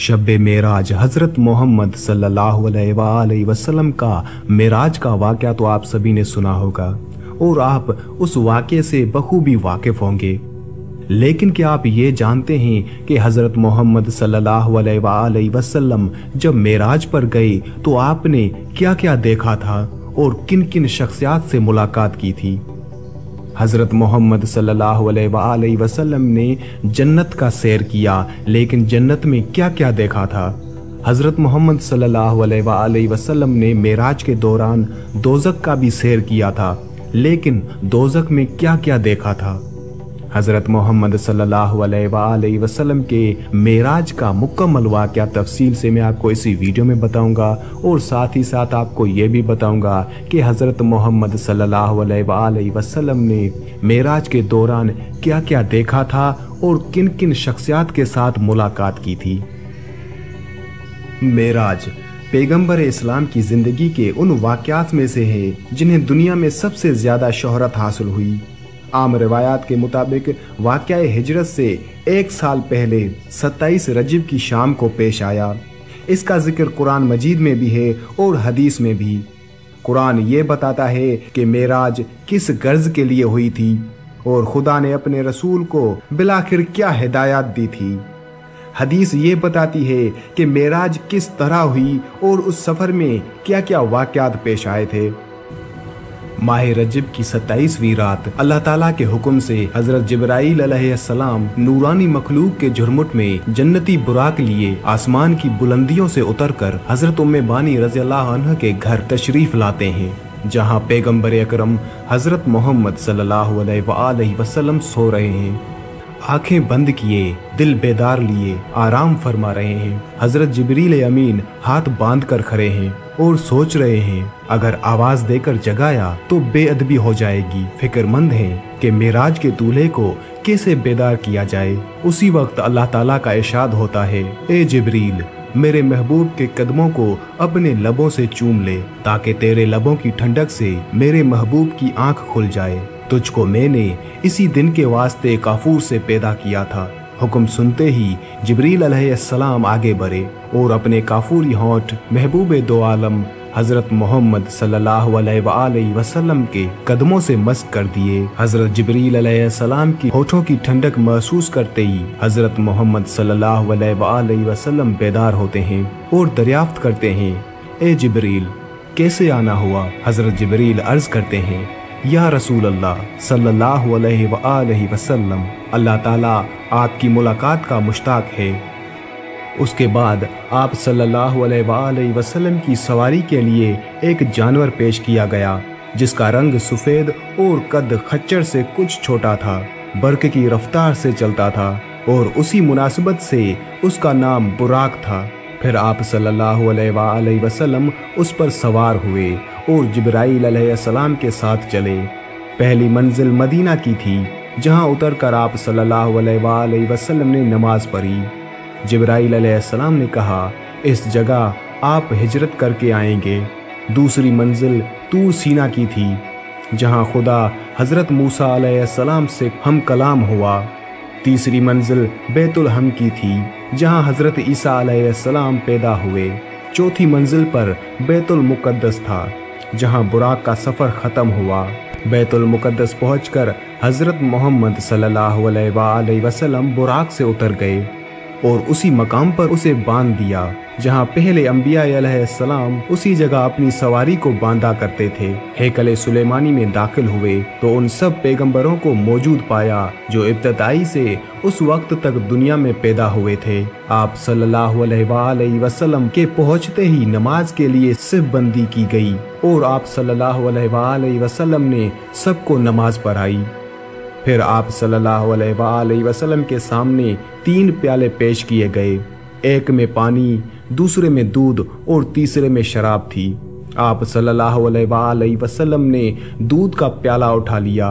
शब मेराज हज़रत मोहम्मद सल्लल्लाहु अलैहि वसल्लम का मेराज का वाक़या तो आप सभी ने सुना होगा और आप उस वाक़े से बखूबी वाकिफ़ होंगे। लेकिन क्या आप ये जानते हैं कि हज़रत मोहम्मद सल्लल्लाहु अलैहि वसल्लम जब मेराज पर गए तो आपने क्या क्या देखा था और किन किन शख्सियात से मुलाकात की थी। हज़रत मोहम्मद सल्लल्लाहु अलैहि वसल्लम ने जन्नत का सैर किया, लेकिन जन्नत में क्या क्या देखा था। हज़रत मोहम्मद सल्लल्लाहु अलैहि वसल्लम ने मेराज के दौरान दोज़ख का भी सैर किया था, लेकिन दोज़ख में क्या क्या देखा था। हज़रत मोहम्मद सल्लल्लाहु अलैहि वसल्लम के मेराज का मुकम्मल वाक़या तफसील से मैं आपको इसी वीडियो में बताऊंगा और साथ ही साथ आपको ये भी बताऊंगा कि हज़रत मोहम्मद सल्लल्लाहु अलैहि वसल्लम ने मेराज के दौरान क्या क्या देखा था और किन किन शख्सियात के साथ मुलाकात की थी। मेराज पैगंबर इस्लाम की ज़िंदगी के उन वाक़यात में से है जिन्हें दुनिया में सबसे ज़्यादा शोहरत हासिल हुई। आम रिवायात के मुताबिक वाक़या हिजरत से 1 साल पहले 27 रजब की शाम को पेश आया। इसका जिक्र कुरान मजीद में भी है और हदीस में भी। कुरान ये बताता है कि मेराज किस गर्ज के लिए हुई थी और खुदा ने अपने रसूल को बिलाखिर क्या हिदायत दी थी। हदीस ये बताती है कि मेराज किस तरह हुई और उस सफ़र में क्या क्या वाक़यात पेश आए थे। माह रजब की 27वीं रात अल्लाह ताला के हुक्म से हजरत जिब्राईल अलैहिस्सलाम नूरानी मखलूक के झुरमुट में जन्नती बुराक लिए आसमान की बुलंदियों से उतरकर हजरत उम्मे बानी रज़ियल्लाहु अन्हा के घर तशरीफ लाते हैं, जहां पैगंबर अकरम हजरत मोहम्मद सल्लल्लाहु अलैहि वसल्लम सो रहे हैं। आंखें बंद किए, दिल बेदार लिए आराम फरमा रहे हैं। हजरत जिब्रील अमीन हाथ बांध कर खड़े हैं और सोच रहे हैं अगर आवाज देकर जगाया तो बेअदबी हो जाएगी। फिक्रमंद हैं कि मेराज के दूल्हे को कैसे बेदार किया जाए। उसी वक्त अल्लाह ताला का इरशाद होता है, ए जिब्रील मेरे महबूब के कदमों को अपने लबों से चूम ले ताकि तेरे लबों की ठंडक से मेरे महबूब की आंख खुल जाए। तुझको मैंने इसी दिन के वास्ते काफूर से पैदा किया था। हुक्म सुनते ही जिब्रील अलैहिस्सलाम आगे बढ़े और अपने काफूरी होंठ महबूब दो आलम हजरत मोहम्मद सल्लल्लाहु अलैहि वसल्लम के कदमों से मस्क कर दिए। हजरत जिब्रील अलैहिस्सलाम की होठों की ठंडक महसूस करते ही हजरत मोहम्मद सल्लल्लाहु अलैहि वसल्लम बेदार होते हैं और दरियाफ्त करते हैं, ए जिब्रील कैसे आना हुआ। हजरत जिब्रील अर्ज करते हैं, या रसूल अल्लाह सल्लल्लाहु अलैहि वसल्लम अल्लाह ताला आपकी मुलाकात का मुश्ताक है। उसके बाद आप सल्लल्लाहु अलैहि वसल्लम की सवारी के लिए एक जानवर पेश किया गया जिसका रंग सफ़ेद और कद खच्चर से कुछ छोटा था, बर्क़ की रफ्तार से चलता था और उसी मुनासिबत से उसका नाम बुराक था। फिर आप सल्लल्लाहु अलैहि वसल्लम उस पर सवार हुए और जिब्राईल अलैहिस्सलाम के साथ चले। पहली मंजिल मदीना की थी, जहां उतरकर आप सल्लल्लाहु अलैहि वसल्लम ने नमाज पढ़ी। जिब्राईल अलैहिस्सलाम ने कहा, इस जगह आप हिजरत करके आएंगे। दूसरी मंजिल तूर सीना की थी, जहां खुदा हजरत मूसा अलैहिस्सलाम से हम कलाम हुआ। तीसरी मंजिल बैतुल हम की थी, जहां हजरत ईसा अलैहिस्सलाम पैदा हुए। चौथी मंजिल पर बैतुल मुक़द्दस था, जहां बुराक का सफ़र ख़त्म हुआ। बैतुल मुक़द्दस पहुंचकर हजरत मोहम्मद सल्लल्लाहु अलैहि वसल्लम बुराक से उतर गए और उसी मकाम पर उसे बांध दिया जहां पहले अंबिया अलैहिस्सलाम उसी जगह अपनी सवारी को बांधा करते थे। हैकल सुलेमानी में दाखिल हुए तो उन सब पैगंबरों को मौजूद पाया जो इब्तदाई से उस वक्त तक दुनिया में पैदा हुए थे। आप सल्लल्लाहु अलैहि वसल्लम के पहुंचते ही नमाज के लिए सिफ बंदी की गई और आप सल्लल्लाहु अलैहि वसल्लम ने सबको नमाज पढ़ाई। फिर आप सल्लल्लाहु अलैहि वसल्लम के सामने 3 प्याले पेश किए गए, एक में पानी, दूसरे में दूध और तीसरे में शराब थी। आप सल्लल्लाहु अलैहि वसल्लम ने दूध का प्याला उठा लिया।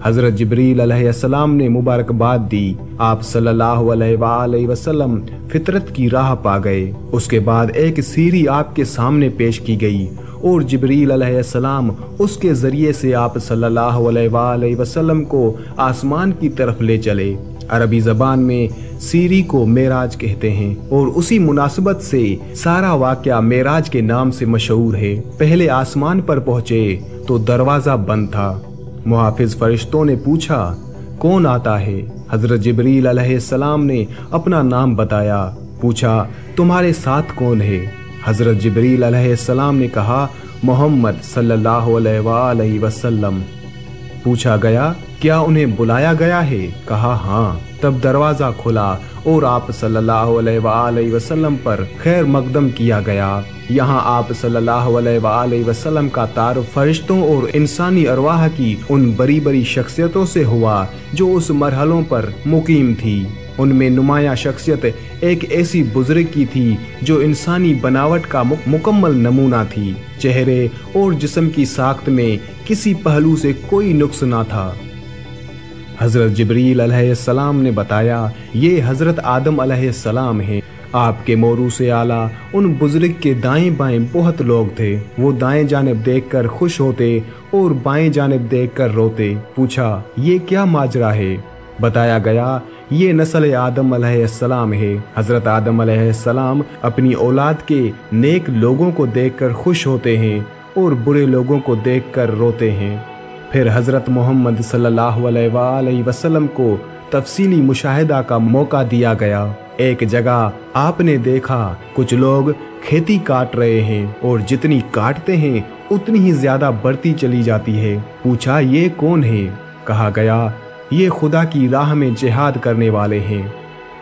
हजरत जिब्रील अलैहिस्सलाम ने मुबारकबाद दी। आप सल्लल्लाहु अलैहि वसल्लम फितरत की राह पा गए। उसके बाद एक सीढ़ी आपके सामने पेश की गई और जिब्रील अलैहिस्सलाम उसके ज़रिए से आप सल्लल्लाहु अलैहि वसल्लम को आसमान की तरफ ले चले। अरबी जबान में सीरी को मेराज कहते हैं और उसी मुनासिबत से सारा वाकया मेराज के नाम से मशहूर है। पहले आसमान पर पहुंचे तो दरवाजा बंद था। मुहाफिज फरिश्तों ने पूछा, कौन आता है? हजरत जिब्रील अलैहिस्सलाम ने अपना नाम बताया। पूछा, तुम्हारे साथ कौन है? हजरत जिब्रील अलैहिस्सलाम ने कहा, मोहम्मद सल्लल्लाहु अलैहि वसल्लम। पूछा गया, क्या उन्हें बुलाया गया है? कहा, हाँ। तब दरवाजा खुला और आप सल्लल्लाहु अलैहि वसल्लम पर खैर मकदम किया गया। यहाँ आप सल्लल्लाहु अलैहि वसल्लम का तारुफ फरिश्तों और इंसानी अरवाह की उन बड़ी बड़ी शख्सियतों से हुआ जो उस मरहलों पर मुकीम थी। उनमें नुमाया शख्सियत एक ऐसी बुजुर्ग की थी जो इंसानी बनावट का मुकम्मल नमूना थी। चेहरे और जिस्म की साख्त में किसी पहलू से कोई नुक्स ना था। हजरत जिब्रील अलैहिस्सलाम ने बताया, ये हजरत आदम अलैहिस्सलाम हैं। आपके मोरू से आला उन बुजुर्ग के दाएं बाएं बहुत लोग थे। वो दाएं जानिब देखकर खुश होते और बाएं जानिब देखकर रोते। पूछा, ये क्या माजरा है? बताया गया, ये नस्ल आदम अलैहिस्सलाम है। हजरत आदम अलैहिस्सलाम अपनी औलाद के नेक लोगों को देखकर खुश होते हैं और बुरे लोगों को देखकर रोते हैं। फिर हजरत मोहम्मद सल्लल्लाहु अलैहि वसल्लम को तफसीली मुशाहिदा का मौका दिया गया। एक जगह आपने देखा कुछ लोग खेती काट रहे हैं और जितनी काटते हैं उतनी ही ज्यादा बढ़ती चली जाती है। पूछा, ये कौन है? कहा गया, ये खुदा की राह में जिहाद करने वाले हैं।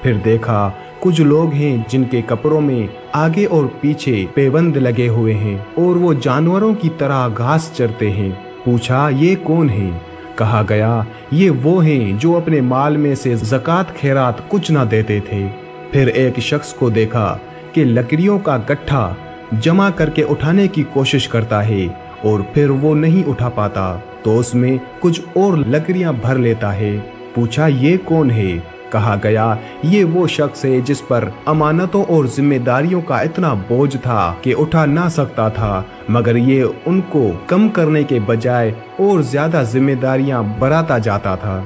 फिर देखा कुछ लोग हैं जिनके कपड़ों में आगे और पीछे पेबंद लगे हुए हैं और वो जानवरों की तरह घास चरते हैं। पूछा, ये कौन है? कहा गया, ये वो हैं जो अपने माल में से ज़कात खैरात कुछ ना देते थे। फिर एक शख्स को देखा कि लकड़ियों का गट्ठा जमा करके उठाने की कोशिश करता है और फिर वो नहीं उठा पाता तो उसमें कुछ और लकड़ियां भर लेता है। पूछा, ये कौन है? कहा गया, ये वो शख्स है जिस पर अमानतों और जिम्मेदारियों का इतना बोझ था कि उठा ना सकता था, मगर ये उनको कम करने के बजाय और ज्यादा जिम्मेदारियां बढ़ाता जाता था।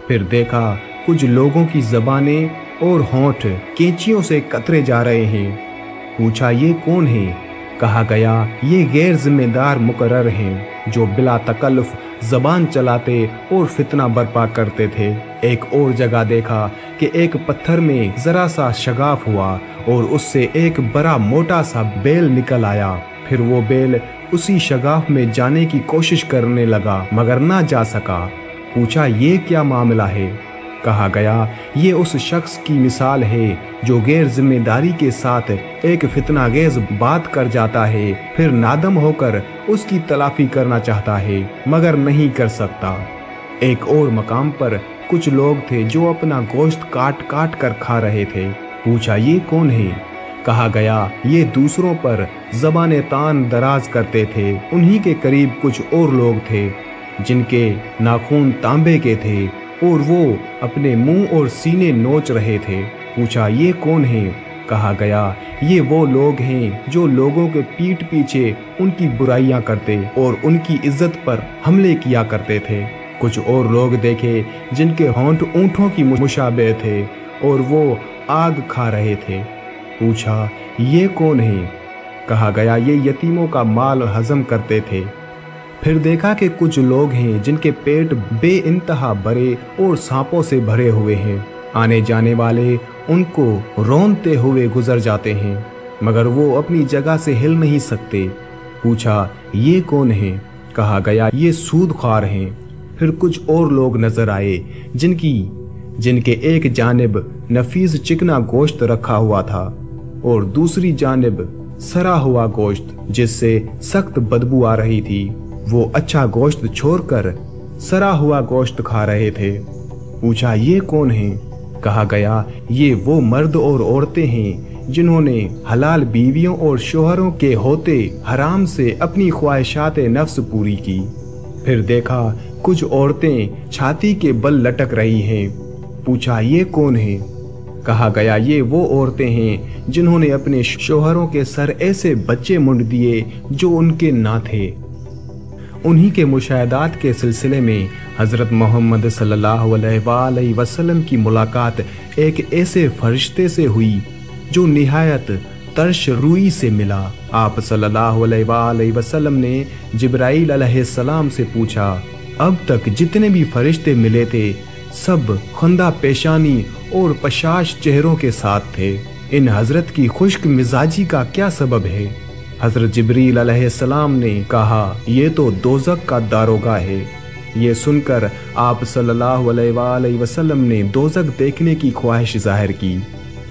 फिर देखा कुछ लोगों की जबानें और होंठ कैंचियों से कतरे जा रहे हैं। पूछा, ये कौन है? कहा गया, ये गैर जिम्मेदार मुकर्रर हैं जो बिला तकल्लुफ जबान चलाते और फितना बर्पा करते थे। एक और जगह देखा कि एक पत्थर में जरा सा शगाफ हुआ और उससे एक बड़ा मोटा सा बेल निकल आया। फिर वो बेल उसी शगाफ में जाने की कोशिश करने लगा मगर ना जा सका। पूछा, ये क्या मामला है? कहा गया, ये उस शख्स की मिसाल है जो गैर जिम्मेदारी के साथ एक फितनागेज बात कर जाता है, फिर नादम होकर उसकी तलाफी करना चाहता है मगर नहीं कर सकता। एक और मकाम पर कुछ लोग थे जो अपना गोश्त काट काट कर खा रहे थे। पूछा, ये कौन है? कहा गया, ये दूसरों पर ज़बान तान दराज करते थे। उन्हीं के करीब कुछ और लोग थे जिनके नाखून तांबे के थे और वो अपने मुंह और सीने नोच रहे थे। पूछा, ये कौन है? कहा गया, ये वो लोग हैं जो लोगों के पीठ पीछे उनकी बुराइयां करते और उनकी इज्जत पर हमले किया करते थे। कुछ और लोग देखे जिनके होंठ ऊंटों की मुशाबे थे और वो आग खा रहे थे। पूछा, ये कौन है? कहा गया, ये यतीमों का माल हजम करते थे। फिर देखा कि कुछ लोग हैं जिनके पेट बेइंतहा भरे और सांपों से भरे हुए हैं। आने जाने वाले उनको रौंदते हुए गुजर जाते हैं मगर वो अपनी जगह से हिल नहीं सकते। पूछा, ये कौन है? कहा गया, ये सूदख्वार हैं। फिर कुछ और लोग नजर आए जिनके एक जानिब नफीस चिकना गोश्त रखा हुआ था और दूसरी जानिब सरा हुआ गोश्त जिससे सख्त बदबू आ रही थी। वो अच्छा गोश्त छोड़कर सरा हुआ गोश्त खा रहे थे। पूछा, ये कौन है? कहा गया, ये वो मर्द और औरतें हैं जिन्होंने हलाल बीवियों और शोहरों के होते हराम से अपनी ख्वाहिशात नफ्स पूरी की। फिर देखा कुछ औरतें छाती के बल लटक रही हैं। पूछा, ये कौन है? कहा गया, ये वो औरतें हैं जिन्होंने अपने शोहरों के सर ऐसे बच्चे मुंड दिए जो उनके ना थे। उन्हीं के मुशाहदात के सिलसिले में हज़रत मोहम्मद सल्लल्लाहु अलैहि वसल्लम की मुलाकात एक ऐसे फरिश्ते से हुई जो निहायत तर्श रूई से मिला। आप सल्लल्लाहु अलैहि वसल्लम ने जिब्राइल अलैहिस्सलाम से पूछा, अब तक जितने भी फरिश्ते मिले थे सब खंदा पेशानी और पशाश चेहरों के साथ थे। इन हजरत की खुश्क मिजाजी का क्या सबब है? हजरत जिब्रील अलैहिस्सलाम ने कहा, ये तो दोज़ख का दारोगा है। ये सुनकर आप सल्लल्लाहु अलैहि वसल्लम ने दोज़ख देखने की ख्वाहिश जाहिर की।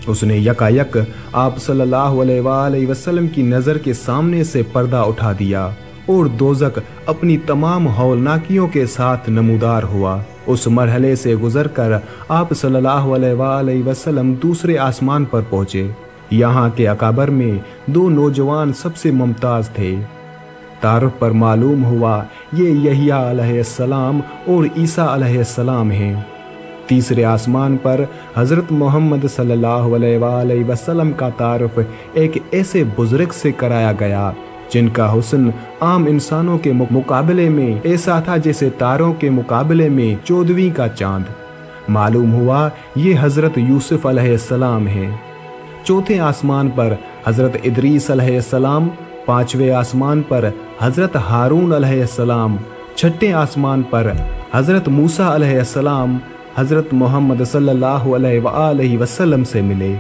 उसने यकायक आप सल्लल्लाहु अलैहि वसल्लम की नज़र के सामने से पर्दा उठा दिया और दोज़ख अपनी तमाम हौलनाकियों के साथ नमूदार हुआ। उस मरहले से गुजरकर आप सल्लल्लाहु अलैहि वसल्लम दूसरे आसमान पर पहुँचे। यहाँ के अकाबर में दो नौजवान सबसे मुमताज़ थे। तारुफ पर मालूम हुआ ये यहिया अलैहिस्सलाम और ईसा अलैहिस्सलाम हैं। तीसरे आसमान पर हज़रत मोहम्मद सल्लल्लाहु अलैहि वसल्लम का तारुफ एक ऐसे बुजुर्ग से कराया गया जिनका हुस्न आम इंसानों के मुकाबले में ऐसा था जैसे तारों के मुकाबले में 14वीं का चांद। मालूम हुआ ये हज़रत यूसुफ अलैहिस्सलाम हैं। चौथे आसमान पर हज़रत इदरीस अलैहिस्सलाम, पांचवें आसमान पर हज़रत हारून अलैहिस्सलाम, छठे आसमान पर हज़रत मूसा अलैहिस्सलाम हज़रत मोहम्मद सल्लल्लाहु अलैहि वसल्लम से मिले।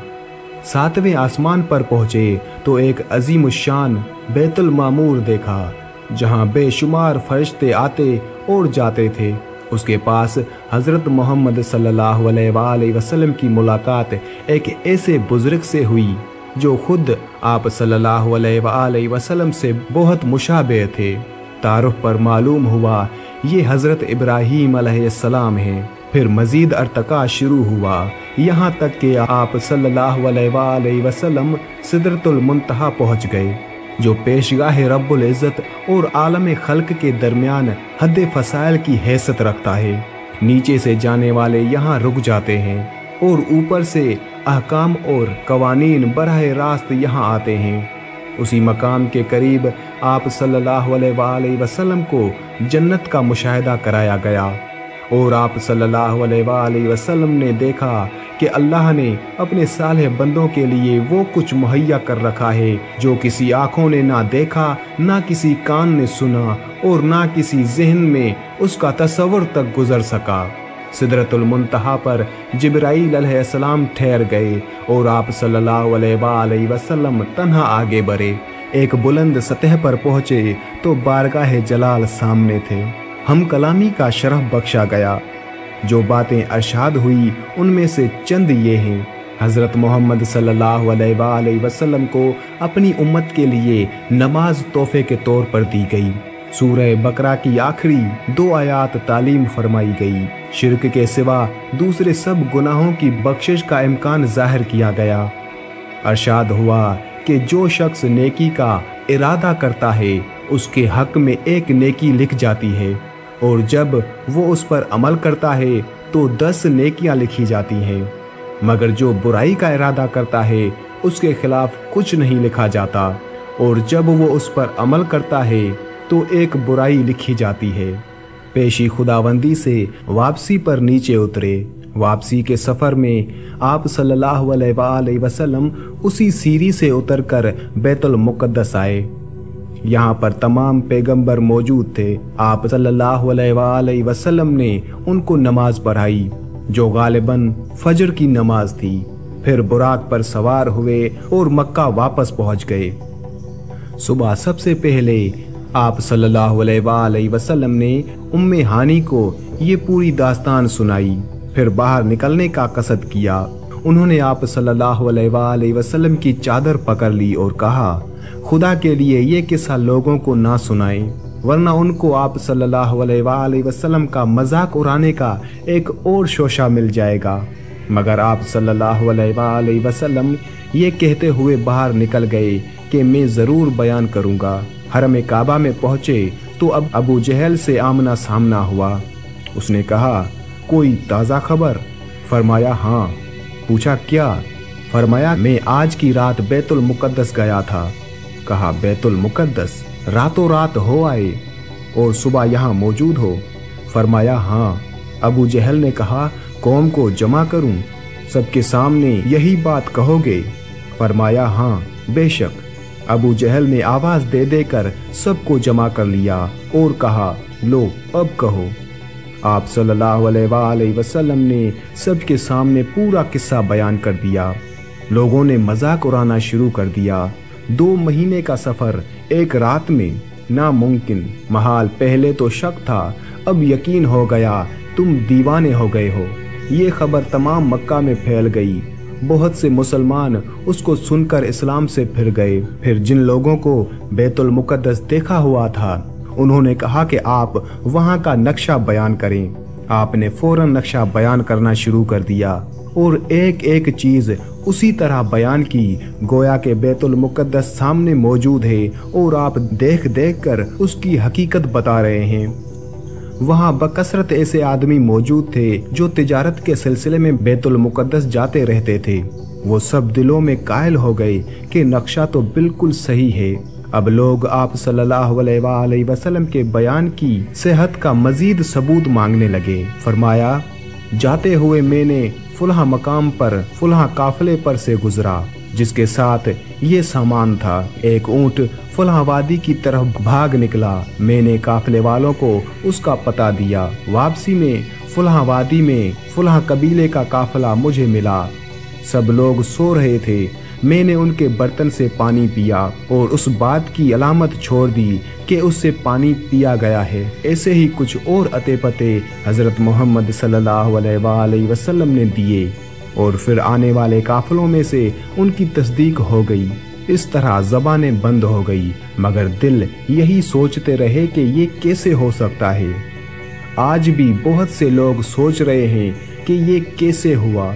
सातवें आसमान पर पहुँचे तो एक अजीम शान बैतुल मामूर देखा जहाँ बेशुमार फरिश्ते आते और जाते थे। उसके पास हज़रत मोहम्मद सल्लल्लाहु अलैहि वसल्लम की मुलाकात एक ऐसे बुजुर्ग से हुई जो खुद आप सल्लल्लाहु अलैहि वसल्लम से बहुत मुशाबे थे। तारुफ पर मालूम हुआ ये हज़रत इब्राहीम अलैहिस्सलाम हैं। फिर मजीद अर्तका शुरू हुआ, यहाँ तक कि आप सल्लल्लाहु अलैहि वसल्लम सिदरतुल मुंतहा पहुँच गए जो पेशगाह रब्बुल इज़्ज़त और आलम खल्क के दरमियान हद फसाइल की हैसियत रखता है। नीचे से जाने वाले यहाँ रुक जाते हैं और ऊपर से अहकाम और कवानीन बराह रास्त यहाँ आते हैं। उसी मकाम के करीब आप सल्लल्लाहु अलैहि वसल्लम को जन्नत का मुशाहिदा कराया गया और आप सल्लल्लाहु अलैहि वसल्लम ने देखा कि अल्लाह ने अपने सालेह बंदों के लिए वो कुछ मुहैया कर रखा है जो किसी आँखों ने ना देखा, ना किसी कान ने सुना और ना किसी जहन में उसका तसव्वुर तक गुजर सका। सिदरतुल मुंतहा पर जिब्राइल अलैहिस्सलाम ठहर गए और आप सल्लल्लाहु अलैहि वसल्लम तन्हा आगे बढ़े। एक बुलंद सतह पर पहुँचे तो बारगाह जलाल सामने थे। हम कलामी का शरफ बख्शा गया। जो बातें अरशाद हुई उनमें से चंद ये हैं। हज़रत मोहम्मद सल्लल्लाहु अलैहि वसल्लम को अपनी उम्मत के लिए नमाज तोहफे के तौर पर दी गई। सूरह बकरा की आखिरी 2 आयात तालीम फरमाई गई। शिर्क के सिवा दूसरे सब गुनाहों की बख्शिश का इम्कान जाहिर किया गया। अरशाद हुआ कि जो शख्स नेकी का इरादा करता है उसके हक में एक नेकी लिख जाती है और जब वो उस पर अमल करता है तो 10 नेकियां लिखी जाती हैं, मगर जो बुराई का इरादा करता है उसके खिलाफ कुछ नहीं लिखा जाता और जब वो उस पर अमल करता है तो एक बुराई लिखी जाती है। पेशी खुदावंदी से वापसी पर नीचे उतरे। वापसी के सफ़र में आप सल्लल्लाहु अलैहि वसल्लम उसी सीरी से उतरकर बैतुल मुक़द्दस आए। यहाँ पर तमाम पैगंबर मौजूद थे। आप सल्लल्लाहु अलैहि वसल्लम ने उनको नमाज पढ़ाई जो गालिबन फजर की नमाज थी। फिर बुराक पर सवार हुए और मक्का वापस पहुँच गए। सुबह सबसे पहले आप सल्लल्लाहु अलैहि वसल्लम ने उम्मे हानी को ये पूरी दास्तान सुनाई। फिर बाहर निकलने का कसद किया। उन्होंने आप सल्लल्लाहु अलैहि वसल्लम की चादर पकड़ ली और कहा, खुदा के लिए ये किस्सा लोगों को ना सुनाएं, वरना उनको आप सल्लल्लाहु अलैहि वसल्लम का मजाक उड़ाने का एक और शोशा मिल जाएगा। मगर आप सल्लल्लाहु अलैहि वसल्लम ये कहते हुए बाहर निकल गए कि मैं ज़रूर बयान करूँगा। हरम काबा में पहुँचे तो अब अबू जहल से आमना सामना हुआ। उसने कहा, कोई ताज़ा खबर? फरमाया हाँ। पूछा क्या? फरमाया मैं आज की रात बैतुल मुक़द्दस गया था। कहा बैतुल मुक़द्दस? रातों रात हो आए और सुबह यहाँ मौजूद हो? फरमाया हाँ। अबू जहल ने कहा, कौम को जमा करूं? सबके सामने यही बात कहोगे? फरमाया हाँ बेशक। अबू जहल ने आवाज दे देकर सबको जमा कर लिया और कहा, लो अब कहो। आप सल्लल्लाहु अलैहि वसल्लम ने सबके सामने पूरा किस्सा बयान कर दिया। लोगों ने मजाक उड़ाना शुरू कर दिया। 2 महीने का सफर एक रात में, नामुमकिन महाल। पहले तो शक था, अब यकीन हो गया तुम दीवाने हो गए हो। ये खबर तमाम मक्का में फैल गई। बहुत से मुसलमान उसको सुनकर इस्लाम से फिर गए। फिर जिन लोगों को बैतुल मुकद्दस देखा हुआ था, उन्होंने कहा कि आप वहां का नक्शा बयान करें। आपने फौरन नक्शा बयान करना शुरू कर दिया और एक एक चीज उसी तरह बयान की, गोया के बैतुल मुकद्दस सामने मौजूद है और आप देख देख कर उसकी हकीकत बता रहे हैं। वहां बकसरत ऐसे आदमी मौजूद थे जो तिजारत के सिलसिले में बैतुल मुकद्दस जाते रहते थे। वो सब दिलों में कायल हो गए कि नक्शा तो बिल्कुल सही है। अब लोग आप सल्लल्लाहु अलैहि वसल्लम के बयान की सेहत का मजीद सबूत मांगने लगे। फरमाया, जाते हुए मैंने फुलहा मकाम पर फुलहा काफिले पर से गुजरा, जिसके साथ ये सामान था। एक ऊंट फुलहा वादी की तरफ भाग निकला। मैंने काफिले वालों को उसका पता दिया। वापसी में फुलहा वादी में फुलहा कबीले का काफिला मुझे मिला। सब लोग सो रहे थे। मैंने उनके बर्तन से पानी पिया और उस बात की अलामत छोड़ दी कि उससे पानी पिया गया है। ऐसे ही कुछ और अते पते हजरत मोहम्मद सल्लल्लाहु अलैहि वसल्लम ने दिए और फिर आने वाले काफिलों में से उनकी तस्दीक हो गई। इस तरह ज़बानें बंद हो गई, मगर दिल यही सोचते रहे कि ये कैसे हो सकता है। आज भी बहुत से लोग सोच रहे हैं कि ये कैसे हुआ।